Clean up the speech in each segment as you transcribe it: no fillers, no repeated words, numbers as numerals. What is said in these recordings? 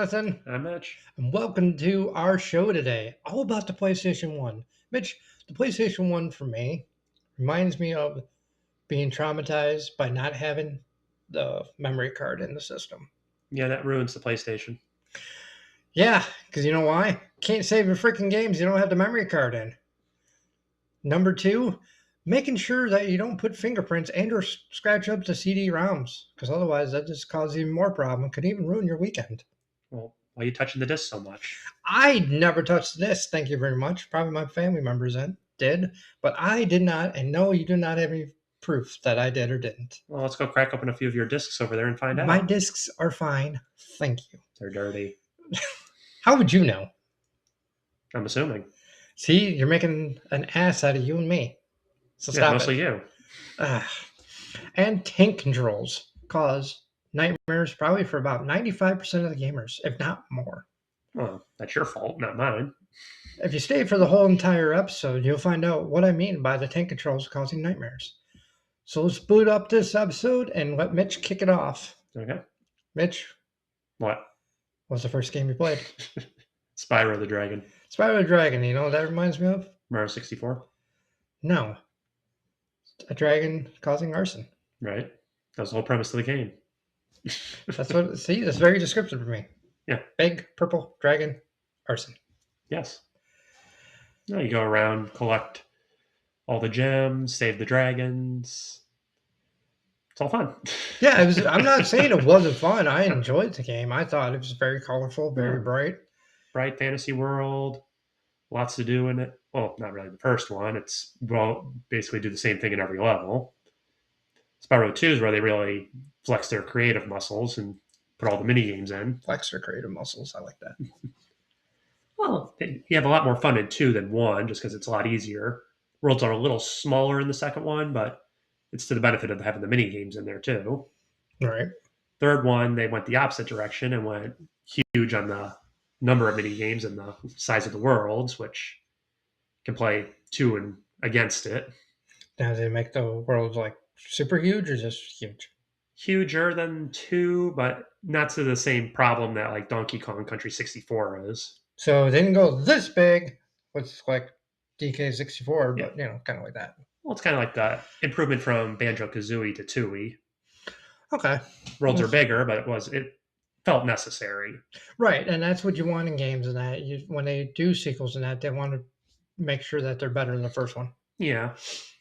Jonathan, I'm Mitch. and welcome to our show today, all about the PlayStation 1. Mitch, the PlayStation 1 for me reminds me of being traumatized by not having the memory card in the system. Yeah, that ruins the PlayStation. Yeah, because you know why? Can't save your freaking games you don't have the memory card in. Number two, making sure that you don't put fingerprints and or scratch up the CD-ROMs, because otherwise that just causes even more problem. Could even ruin your weekend. Well, why are you touching the disc so much? I never touched this. Thank you very much. Probably my family members did, but I did not. And no, you do not have any proof that I did or didn't. Well, let's go crack open a few of your discs over there and find My out. discs are fine. Thank you. They're dirty. How would you know? I'm assuming. See, you're making an ass out of you and me. So Yeah, stop mostly it. you. Ah. And tank controls cause nightmares probably for about 95% of the gamers, if not more. Well, that's your fault, not mine. If you stay for the whole entire episode, you'll find out what I mean by the tank controls causing nightmares. So let's boot up this episode and let Mitch kick it off. Okay. Mitch, What? what's the first game you played? Spyro the Dragon. Spyro the Dragon. You know what that reminds me of? Mario 64. No. A dragon causing arson. Right? That was the whole premise of the game. That's what, see, that's very descriptive for me. Yeah. Big, purple, dragon, arson. Yes. Now you go around, collect all the gems, save the dragons. It's all fun. Yeah, it was. I'm not saying it wasn't fun. I enjoyed the game. I thought it was very colorful, very Yeah. bright. Bright fantasy world. Lots to do in it. Well, not really the first one. It's, well, basically do the same thing in every level. Spyro 2 is where they really flex their creative muscles and put all the mini games in. Flex their creative muscles. I like that. Well, you have a lot more fun in 2 than 1 just because it's a lot easier. Worlds are a little smaller in the second one, but it's to the benefit of having the mini games in there too. All right. Third one, they went the opposite direction and went huge on the number of mini games and the size of the worlds, which can play 2 and against it. Now, they make the world like super huge or just huge? Huger than 2, but not to the same problem that like Donkey Kong Country 64 is. So they didn't go this big, which is like DK64, Yeah. but kind of like that. Well, it's kind of like the improvement from Banjo Kazooie to Tooie. Okay. Worlds are bigger, but it felt necessary. Right, and that's what you want in games. And that when they do sequels and that, they want to make sure that they're better than the first one. Yeah,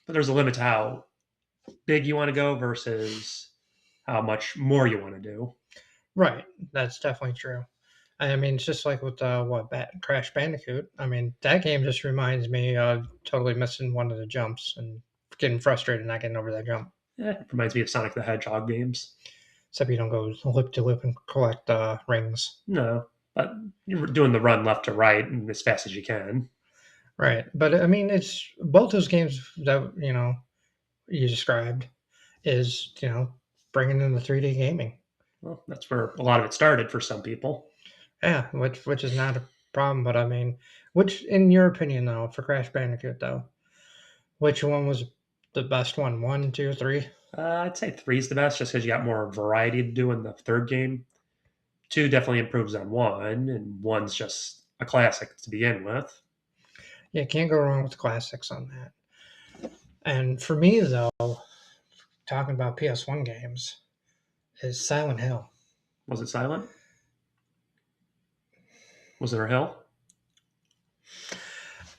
but there's a limit to how big you want to go versus how much more you want to do. Right, that's definitely true. I mean, it's just like with Crash Bandicoot. I mean, that game just reminds me of totally missing one of the jumps and getting frustrated not getting over that jump. Yeah, it reminds me of Sonic the Hedgehog games. Except you don't go lip to lip and collect rings. No, but you're doing the run left to right and as fast as you can. Right, but I mean, it's both those games that you described is bringing in the 3D gaming. Well, that's where a lot of it started for some people. Yeah, which is not a problem, but I mean, which in your opinion though, for Crash Bandicoot though, which one was the best one? 1, 2, 3? I'd say 3 is the best just because you got more variety to do in the third game. 2 definitely improves on 1, and 1's just a classic to begin with. Yeah, can't go wrong with classics on that. And for me though, talking about PS1 games, is Silent Hill. Was it silent? Was there a hill?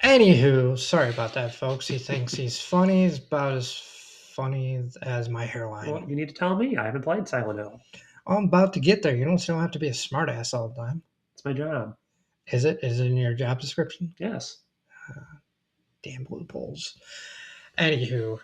Anywho, sorry about that, folks. He thinks he's funny. He's about as funny as my hairline. Well, you need to tell me. I haven't played Silent Hill. I'm about to get there. You don't still have to be a smartass all the time. It's my job. Is it? Is it in your job description? Yes. Damn loopholes. Anywho,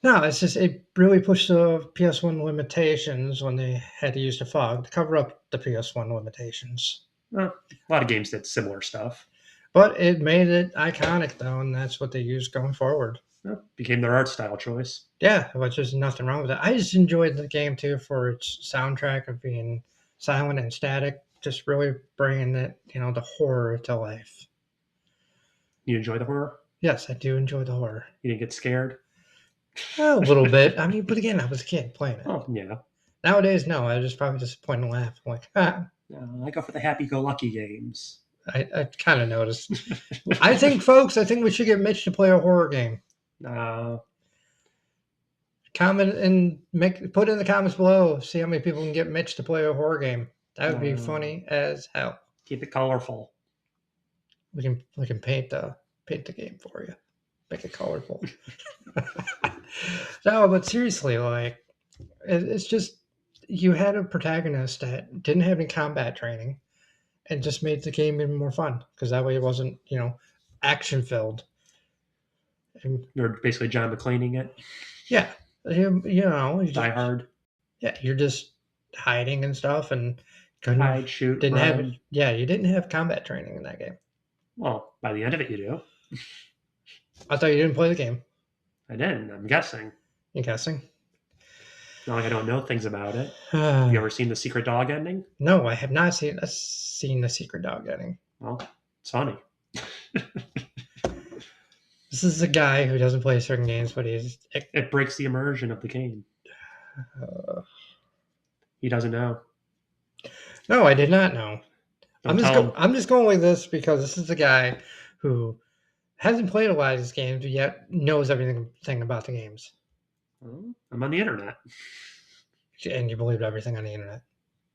no, it's just it really pushed the PS1 limitations when they had to use the fog to cover up the PS1 limitations. Well, a lot of games did similar stuff. But it made it iconic though, and that's what they used going forward. Well, became their art style choice. Yeah, which is nothing wrong with it. I just enjoyed the game too for its soundtrack of being silent and static, just really bringing it, the horror to life. You enjoy the horror? Yes, I do enjoy the horror. You didn't get scared? A little bit. But again, I was a kid playing it. Oh, yeah. Nowadays, no. I just probably just point and laugh. I'm like, I go for the happy-go-lucky games. I kind of noticed. I think, folks, we should get Mitch to play a horror game. Comment and put in the comments below. See how many people can get Mitch to play a horror game. That would be funny as hell. Keep it colorful. We can paint the game for you. Make it colorful. No, but seriously, like it's just you had a protagonist that didn't have any combat training and just made the game even more fun because that way it wasn't, action filled. You're basically John McClaning it. Yeah, Die Hard. Yeah, you're just hiding and stuff and hide, shoot, didn't run. have you didn't have combat training in that game. Well, by the end of it, you do. I thought you didn't play the game. I didn't. I'm guessing. You're guessing? Not like I don't know things about it. Have you ever seen the Secret Dog ending? No, I have not seen the Secret Dog ending. Well, it's funny. This is a guy who doesn't play certain games, but it breaks the immersion of the game. He doesn't know. No, I did not know. I'm just going with this because this is a guy who hasn't played a lot of these games, but yet knows everything about the games. Well, I'm on the internet. And you believed everything on the internet?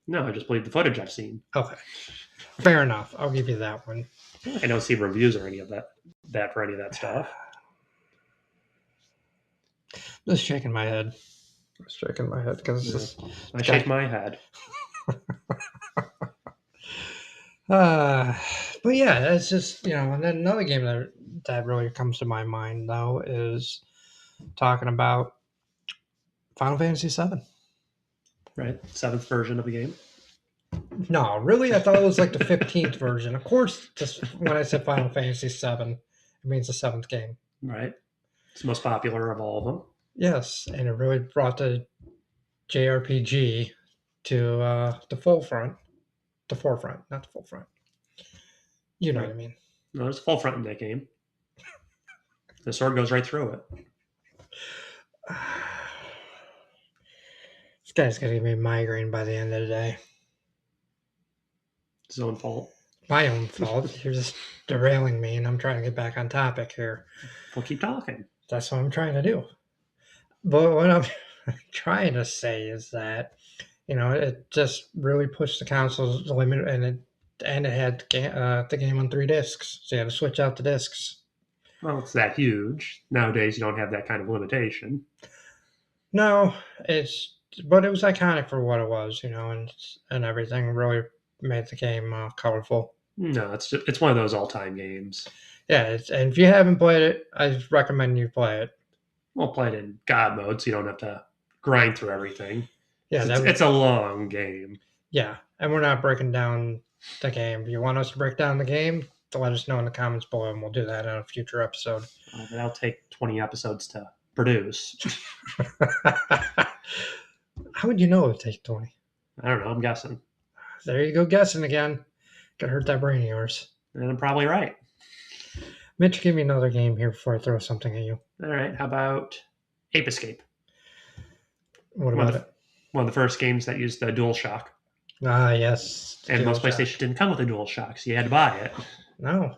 No, I just believe the footage I've seen. Okay. Fair enough. I'll give you that one. I don't see reviews or any of that for any of that stuff. Just shaking my head. Because I shake my head. But yeah, that's just, and then another game that really comes to my mind, though, is talking about Final Fantasy VII. Right? 7th version of the game. No, really? I thought it was like the 15th version. Of course, just when I said Final Fantasy VII, it means the 7th game. Right. It's the most popular of all of them. Yes, and it really brought the JRPG to the forefront. The forefront, not the full front. You know what I mean. No, there's a full front in that game. The sword goes right through it. This guy's going to give me a migraine by the end of the day. It's his own fault. My own fault. You're just derailing me, and I'm trying to get back on topic here. Well, keep talking. That's what I'm trying to do. But what I'm trying to say is that, it just really pushed the console's limit, and it had the game on 3 discs, so you had to switch out the discs. Well, it's that huge. Nowadays, you don't have that kind of limitation. No, but it was iconic for what it was, and everything really made the game colorful. No, it's one of those all-time games. Yeah, and if you haven't played it, I recommend you play it. Well, play it in God mode, so you don't have to grind through everything. Yeah, it's a long game. Yeah, and we're not breaking down the game. If you want us to break down the game, to let us know in the comments below, and we'll do that on a future episode. That'll take 20 episodes to produce. How would you know it would take 20? I don't know. I'm guessing. There you go, guessing again. Could hurt that brain of yours. And I'm probably right. Mitch, give me another game here before I throw something at you. All right. How about Ape Escape? What about it? One of the first games that used the DualShock. Ah, yes. And most PlayStation didn't come with a DualShock, so you had to buy it. No.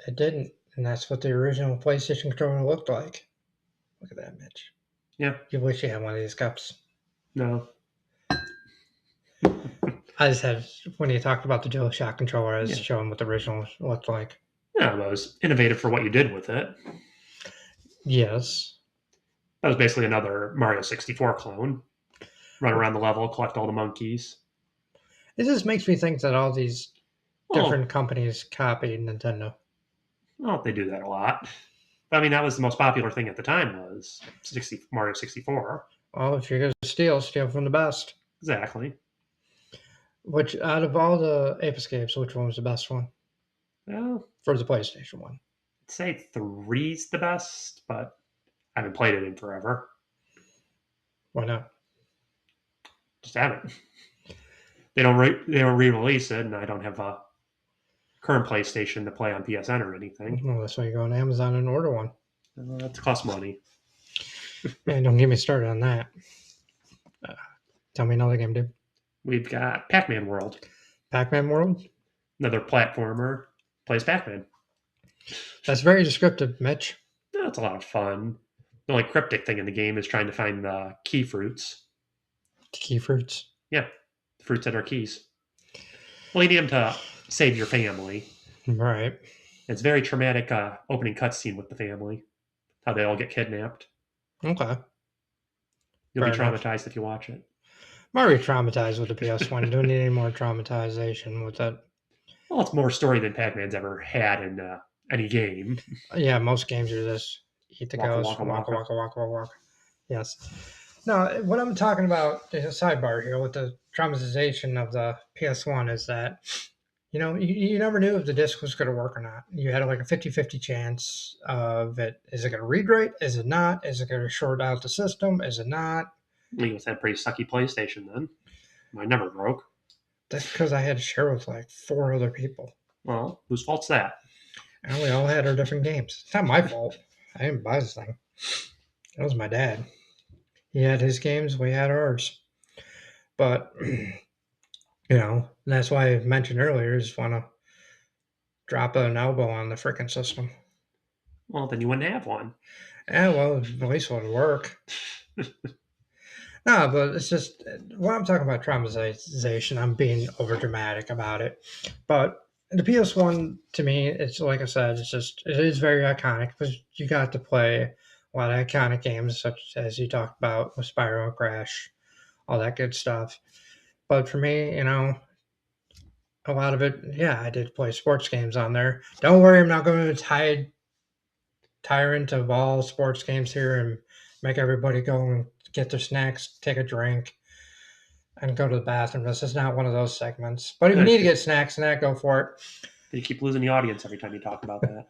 It didn't. And that's what the original PlayStation controller looked like. Look at that, Mitch. Yeah. You wish you had one of these cups. No. I just had, when you talked about the DualShock controller, I was showing what the original looked like. Yeah, well, it was innovative for what you did with it. Yes. That was basically another Mario 64 clone. Run around the level, collect all the monkeys. It just makes me think that all these different companies copied Nintendo. Well, they do that a lot. But, I mean, that was the most popular thing at the time was Mario 64. Well, if you're going to steal from the best. Exactly. Which, out of all the Ape Escapes, which one was the best one? Well, for the PlayStation 1. I'd say 3's the best, but I haven't played it in forever. Why not? Just haven't. They don't re-release it, and I don't have a current PlayStation to play on PSN or anything. Well, that's why you go on Amazon and order one. That costs money. Man, don't get me started on that. Tell me another game, dude. We've got Pac-Man World, Pac-Man World. another platformer. Plays Pac-Man. That's very descriptive, Mitch. That's a lot of fun. The only cryptic thing in the game is trying to find the key fruits. Key fruits. Yeah, the fruits that are keys. Well, you need them to save your family. Right. It's very traumatic opening cutscene with the family. How they all get kidnapped. Okay. You'll be Fair enough. traumatized if you watch it. I'm already traumatized with the PS1. Don't need any more traumatization with it. Well, it's more story than Pac-Man's ever had in any game. Yeah, most games are this. Eat the Waka ghost, waka waka waka. waka waka waka waka. Yes. No, what I'm talking about is a sidebar here with the traumatization of the PS1 is that, you never knew if the disc was going to work or not. You had like a 50-50 chance of it. Is it going to read right? Is it not? Is it going to short out the system? Is it not? You must have a pretty sucky PlayStation then. Mine never broke. That's because I had to share with like four other people. Well, whose fault's that? And we all had our different games. It's not my fault. I didn't buy this thing. It was my dad. He had his games, we had ours. But, that's why I mentioned earlier, just want to drop an elbow on the freaking system. Well, then you wouldn't have one. Yeah, well, at least it would work. No, but it's just when I'm talking about traumatization, I'm being over dramatic about it. But the PS1 to me, it's like I said, it is very iconic because you got to play a lot of iconic games such as you talked about with Spyro, Crash, all that good stuff. But for me, a lot of it, yeah, I did play sports games on there. Don't worry, I'm not going to tyrant of all sports games here and make everybody go and get their snacks, take a drink, and go to the bathroom. This is not one of those segments. But if you need to get snacks and that, go for it. You keep losing the audience every time you talk about that.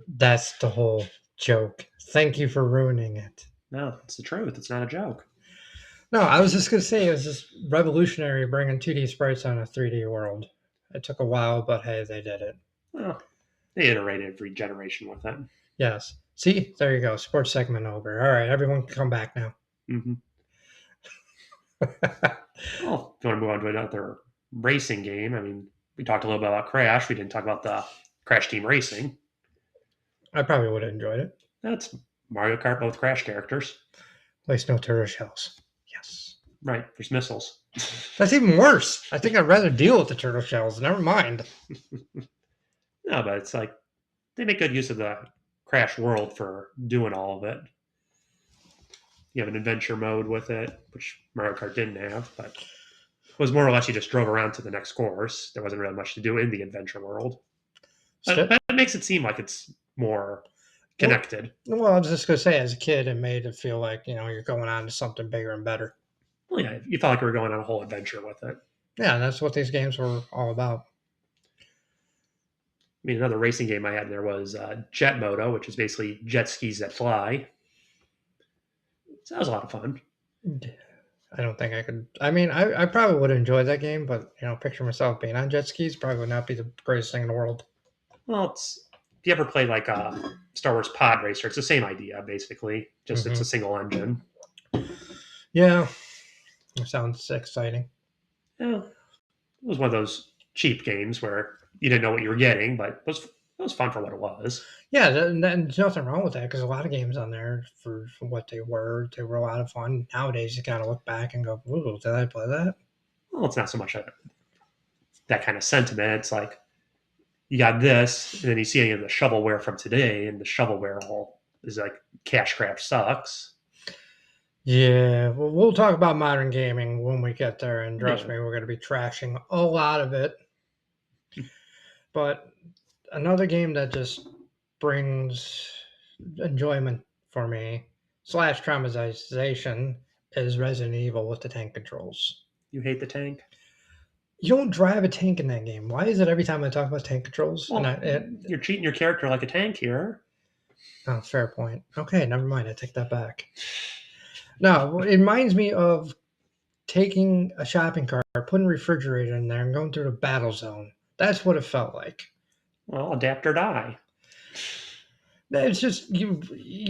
That's the whole joke. Thank you for ruining it. No, it's the truth. It's not a joke. No, I was just going to say it was just revolutionary bringing 2D sprites on a 3D world. It took a while, but hey, they did it. Well, they iterated every generation with it. Yes. See, there you go. Sports segment over. All right, everyone can come back now. Mm-hmm. Well, if you want to move on to another racing game, I mean, we talked a little bit about Crash. We didn't talk about the Crash Team Racing. I probably would have enjoyed it. That's Mario Kart, both Crash characters. At least no turtle shells. Yes. Right, there's missiles. That's even worse. I think I'd rather deal with the turtle shells. Never mind. No, but it's like they make good use of the Crash world for doing all of it. You have an adventure mode with it, which Mario Kart didn't have, but it was more or less you just drove around to the next course. There wasn't really much to do in the adventure world. But it makes it seem like it's more connected. Well, I was just going to say, as a kid, it made it feel like, you're going on to something bigger and better. Well, yeah, you felt like you were going on a whole adventure with it. Yeah, that's what these games were all about. I mean, another racing game I had there was Jet Moto, which is basically jet skis that fly. So that was a lot of fun. I don't think I could. I mean, I probably would enjoy that game, but, picture myself being on jet skis probably would not be the greatest thing in the world. Well, if you ever played like a Star Wars Pod Racer, it's the same idea, basically. Just it's a single engine. Yeah, it sounds exciting. Yeah, it was one of those cheap games where you didn't know what you were getting, but it was fun for what it was. Yeah, there's nothing wrong with that because a lot of games on there for what they were a lot of fun. Nowadays, you kind of look back and go, "Ooh, did I play that?" Well, it's not so much that kind of sentiment. It's like you got this, and then you see any of the shovelware from today, and the shovelware all is like cash grab sucks. Yeah, well, we'll talk about modern gaming when we get there, and trust me, we're going to be trashing a lot of it. But another game that just brings enjoyment for me / traumatization is Resident Evil with the tank controls. You hate the tank? You don't drive a tank in that game. Why is it every time I talk about tank controls? Well, you're treating your character like a tank here. Oh, fair point. Okay, never mind. I take that back. No, it reminds me of taking a shopping cart, putting a refrigerator in there, and going through the battle zone. That's what it felt like. Well, adapt or die. It's just you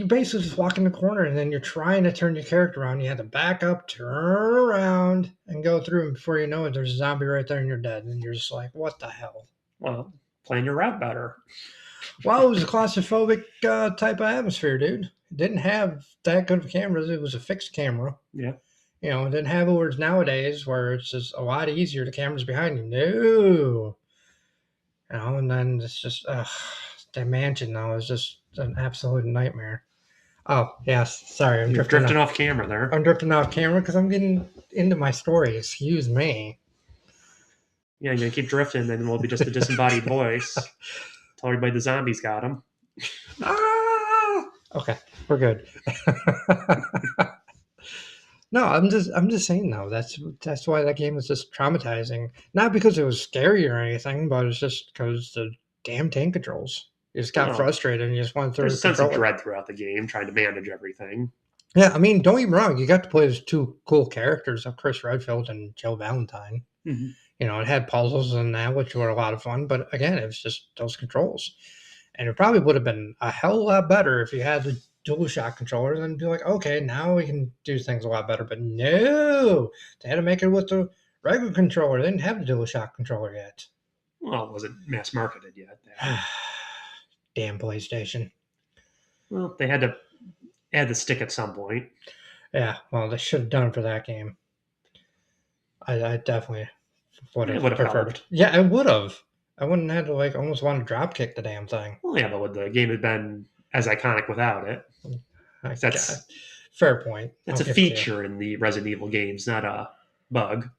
basically just walk in the corner and then you're trying to turn your character around. You have to back up, turn around, and go through. And before you know it, there's a zombie right there and you're dead. And you're just like, what the hell? Well, plan your route better. Well, it was a claustrophobic type of atmosphere, dude. It didn't have that good of cameras. It was a fixed camera. Yeah. You know, it didn't have words nowadays where it's just a lot easier. The camera's behind you. No. You know, and then it's just, the mansion, though, is just an absolute nightmare. Oh, yes. Sorry, You're drifting off camera there. I'm drifting off camera because I'm getting into my story. Excuse me. Yeah, you're gonna keep drifting, then we'll be just a disembodied voice. Tell everybody the zombies got him. Ah! Okay, we're good. No, I'm just saying though. That's why that game was just traumatizing. Not because it was scary or anything, but it's just because the damn tank controls. You just got Well, frustrated and you just wanted to throw there's the a sense of controller. dread throughout the game, trying to manage everything. Yeah, I mean, don't get me wrong. You got to play as two cool characters of Chris Redfield and Joe Valentine. Mm-hmm. You know, it had puzzles and that, which were a lot of fun. But again, it was just those controls. And it probably would have been a hell of a lot better if you had the DualShock controllers and be like, okay, now we can do things a lot better. But no, they had to make it with the regular controller. They didn't have the DualShock controller yet. Well, it wasn't mass marketed yet. Damn PlayStation. Well, they had to add the stick at some point. Yeah, well, they should have done it for that game. I definitely would It have would have preferred helped. it. Yeah, I would have. I wouldn't have to like almost want to drop kick the damn thing. Well, yeah, but would the game have been as iconic without it? God. Fair point. That's a feature in the Resident Evil games, not a bug.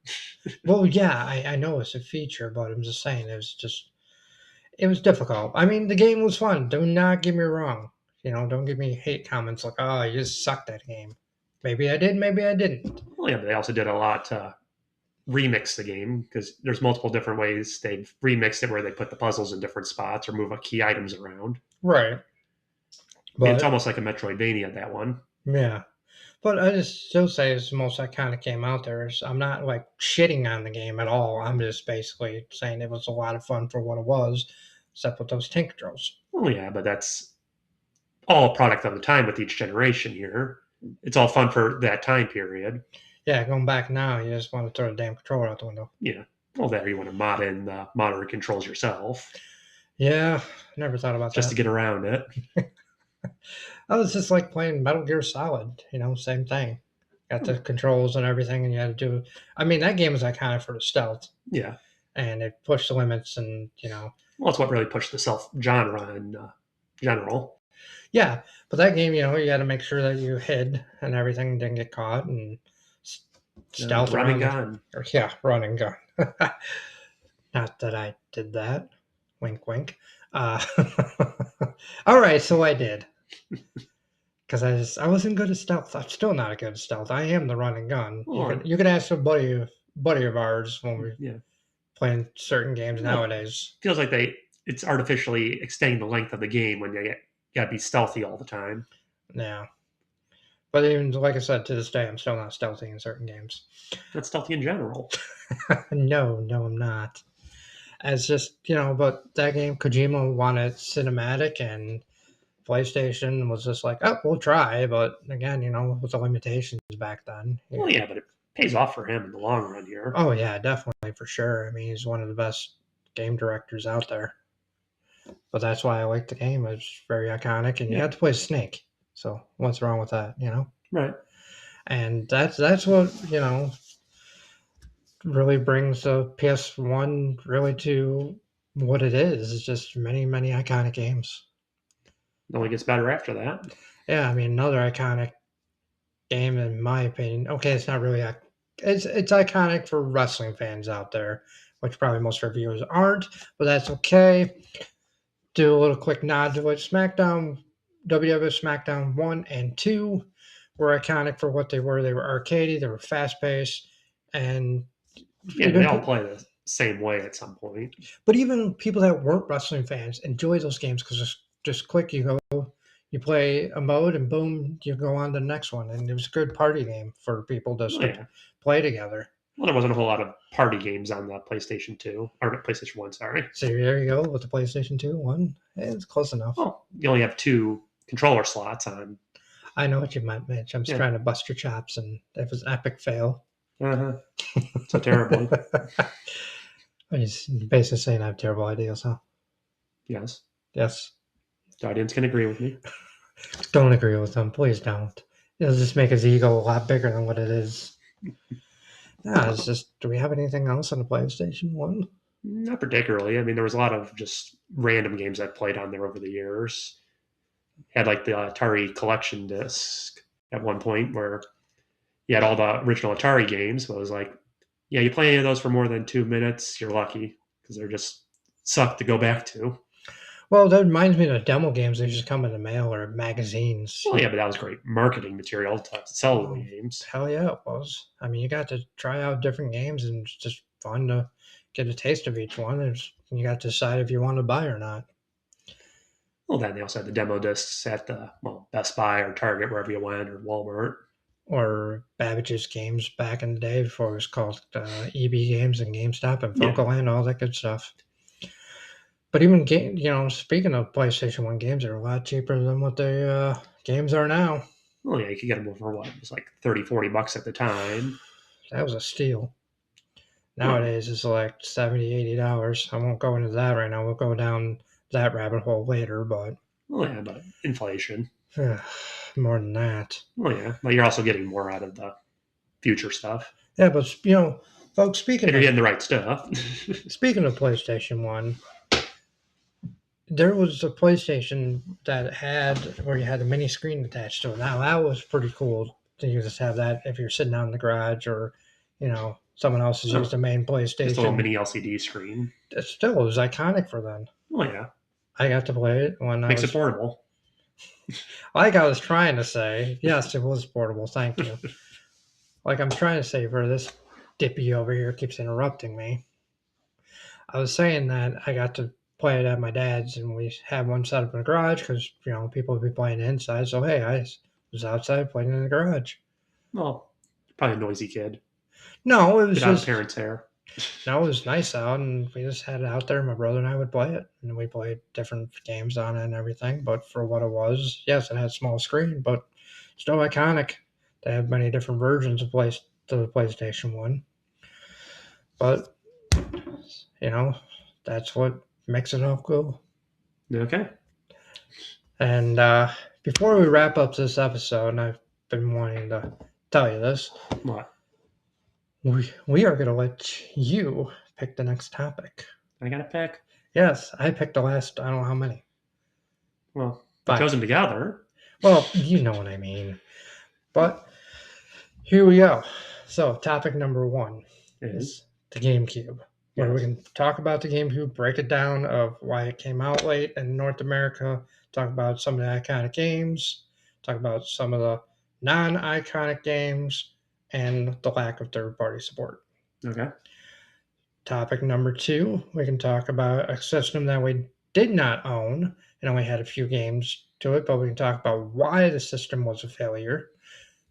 Well, yeah, I know it's a feature, but I'm just saying it was difficult. I mean, the game was fun. Do not get me wrong. You know, don't give me hate comments like, "Oh, you just sucked at game." Maybe I did, maybe I didn't. Well, yeah, but they also did a lot to remix the game because there's multiple different ways they've remixed it where they put the puzzles in different spots or move key items around. Right. I mean, it's But almost like a Metroidvania, that one. yeah. But I just still say it's the most iconic game out there. I'm not like shitting on the game at all. I'm just basically saying it was a lot of fun for what it was, except with those tank controls. Well, yeah, but that's all a product of the time with each generation here. It's all fun for that time period. Yeah, going back now, you just want to throw the damn controller out the window. Yeah. Well, there you want to mod in the monitor controls yourself. Yeah, never thought about just that. to get around it. I was just like playing Metal Gear Solid, you know, same thing. Got the controls and everything, and you had to do. I mean, that game was iconic for the stealth. Yeah. And it pushed the limits, and Well, that's what really pushed the stealth genre in general. Yeah, but that game, you had to make sure that you hid and everything didn't get caught and stealth run and around. gun. Yeah, run and gun. Not that I did that. Wink, wink. All right, so I did. Because I wasn't good at stealth. I'm still not good at stealth. I am the run and gun. You could ask a buddy of ours when we're playing certain games nowadays. Feels like it's artificially extending the length of the game when you got to be stealthy all the time. Yeah. But even like I said, to this day, I'm still not stealthy in certain games. Not stealthy in general. No, I'm not. As just, but that game, Kojima wanted cinematic, and PlayStation was just like, oh, we'll try. But again, with the limitations back then. Well, yeah, but it pays off for him in the long run here. Oh, yeah, definitely, for sure. I mean, he's one of the best game directors out there. But that's why I like the game. It's very iconic, and you have to play Snake. So what's wrong with that, Right. And that's what, really brings the PS1 really to what it is. It's just many, many iconic games. It only gets better after that. Yeah, I mean, another iconic game, in my opinion. Okay, it's not really it's iconic for wrestling fans out there, which probably most reviewers aren't, but that's okay. Do a little quick nod to it. WWF SmackDown 1 and 2 were iconic for what they were. They were arcadey, they were fast paced, and they all play the same way at some point. But even people that weren't wrestling fans enjoy those games because it's just quick. You go, you play a mode, and boom, you go on to the next one. And it was a good party game for people to play together. Well, there wasn't a whole lot of party games on the PlayStation 2, or PlayStation 1, sorry. So there you go with the PlayStation 2 one. It's close enough. Well, you only have 2 controller slots on. I know what you meant, Mitch. I'm just Yeah. trying to bust your chops, and it was an epic fail. Uh-huh. So terribly. He's basically saying I have terrible ideas, huh? Yes. Yes. The audience can agree with me. Don't agree with him. Please don't. It'll just make his ego a lot bigger than what it is. Yeah, it's just, do we have anything else on the PlayStation 1? Not particularly. I mean, there was a lot of just random games I've played on there over the years. Had like the Atari collection disc at one point where you had all the original Atari games. But it was like, yeah, you play any of those for more than 2 minutes, you're lucky because they're just suck to go back to. Well, that reminds me of the demo games that used to come in the mail or magazines. Well, yeah, but that was great marketing material to sell the Oh, games. hell yeah, it was. I mean, you got to try out different games, and it's just fun to get a taste of each one. And you got to decide if you want to buy or not. Well, then they also had the demo discs at the Best Buy or Target, wherever you went, or Walmart. Or Babbage's Games back in the day before it was called EB Games and GameStop and Yeah. Funkoland, all that good stuff. But even speaking of PlayStation 1 games, they're a lot cheaper than what the games are now. Well, yeah, you could get them for what? It was like 30, $40 at the time. That was a steal. Well, Nowadays, it's like $70, $80. I won't go into that right now. We'll go down that rabbit hole later, but yeah, but inflation. more than that. Well, yeah, but you're also getting more out of the future stuff. Yeah, but folks, If you're getting the right stuff. speaking of PlayStation 1, there was a PlayStation that had where you had a mini screen attached to it. Now that was pretty cool. You just have that if you're sitting out in the garage or, someone else has used the main PlayStation. Just a little mini LCD screen. It still was iconic for them. Oh yeah, I got to play it when makes it portable. Like I was trying to say, yes, it was portable. Thank you. Like I'm trying to say for this dippy over here keeps interrupting me. I was saying that I got to play it at my dad's, and we had one set up in the garage because people would be playing inside. So hey, I was outside playing in the garage. Well, probably a noisy kid. No, it was Get out of just parents' hair. no, it was nice out, and we just had it out there. My brother and I would play it, and we played different games on it and everything. But for what it was, yes, it had a small screen, but still iconic. They have many different versions of the PlayStation 1. But that's what makes it all cool. Okay. And before we wrap up this episode, and I've been wanting to tell you this, What? we are going to let you pick the next topic. I got to pick. Yes, I picked the last, I don't know how many. Well, we chose them together. Well, you know what I mean. But here we go. So, topic number 1 is the GameCube. Where we can talk about the GameCube, break it down of why it came out late in North America, talk about some of the iconic games, talk about some of the non-iconic games, and the lack of third-party support. Okay. Topic number 2, we can talk about a system that we did not own and only had a few games to it, but we can talk about why the system was a failure,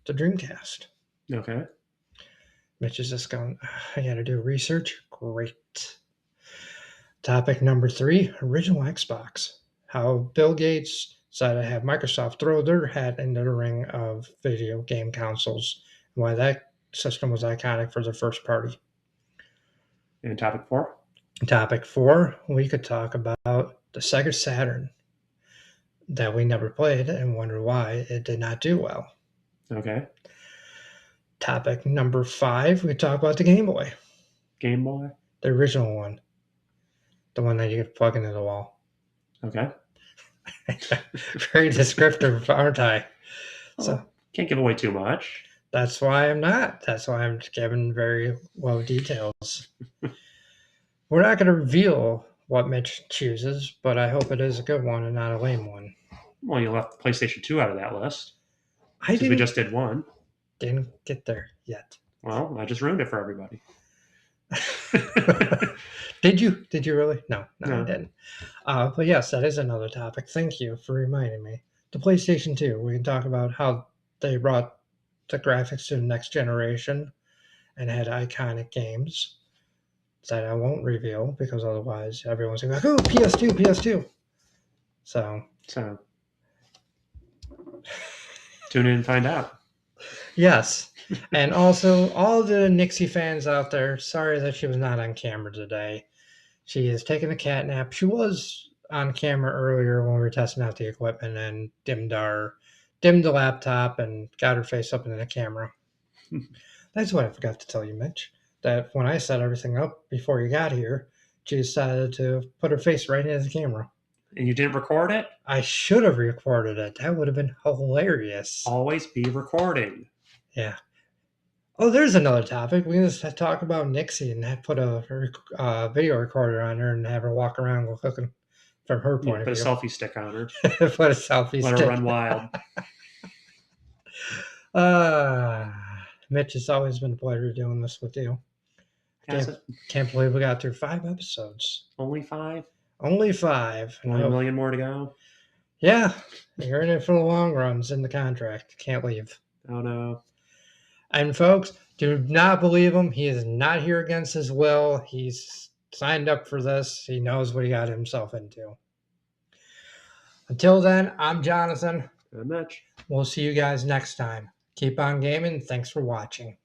the Dreamcast. Okay. Mitch is just going, I got to do research. Great. Topic number 3, original Xbox. How Bill Gates decided to have Microsoft throw their hat into the ring of video game consoles, and why that system was iconic for the first party. And topic 4? Topic 4, we could talk about the Sega Saturn that we never played and wonder why it did not do well. Okay. Topic number 5, we talk about the Game Boy. Game Boy? The original one. The one that you could plug into the wall. Okay. Very descriptive, aren't I? Oh, So can't give away too much. That's why I'm not. That's why I'm giving very low details. We're not going to reveal what Mitch chooses, but I hope it is a good one and not a lame one. Well, you left PlayStation 2 out of that list. We just did one. Didn't get there yet. Well, I just ruined it for everybody. Did you? Did you really? No, No. I didn't. But yes, that is another topic. Thank you for reminding me. The PlayStation 2. We can talk about how they brought the graphics to the next generation and had iconic games that I won't reveal because otherwise everyone's going to be like, oh, PS2, PS2. So, So tune in and find out. yes. And also, all the Nixie fans out there, sorry that she was not on camera today. She is taking a cat nap. She was on camera earlier when we were testing out the equipment and dimmed the laptop and got her face up in the camera. That's what I forgot to tell you, Mitch. That when I set everything up before you got here, she decided to put her face right into the camera. And you didn't record it? I should have recorded it. That would have been hilarious. Always be recording. Yeah. Oh, there's another topic. We can just talk about Nixie and put a video recorder on her and have her walk around looking from her Yeah, point put of a view. selfie stick on her. Put a selfie Let her stick. run wild. Mitch, it's always been a pleasure doing this with you. Can't believe we got through 5 episodes. Only 5? Only 5. Only a million more to go? Yeah, you're in it for the long runs in the contract. Can't leave. Oh, no. And folks, do not believe him. He is not here against his will. He's signed up for this. He knows what he got himself into. Until then, I'm Jonathan. I'm Mitch. We'll see you guys next time. Keep on gaming. Thanks for watching.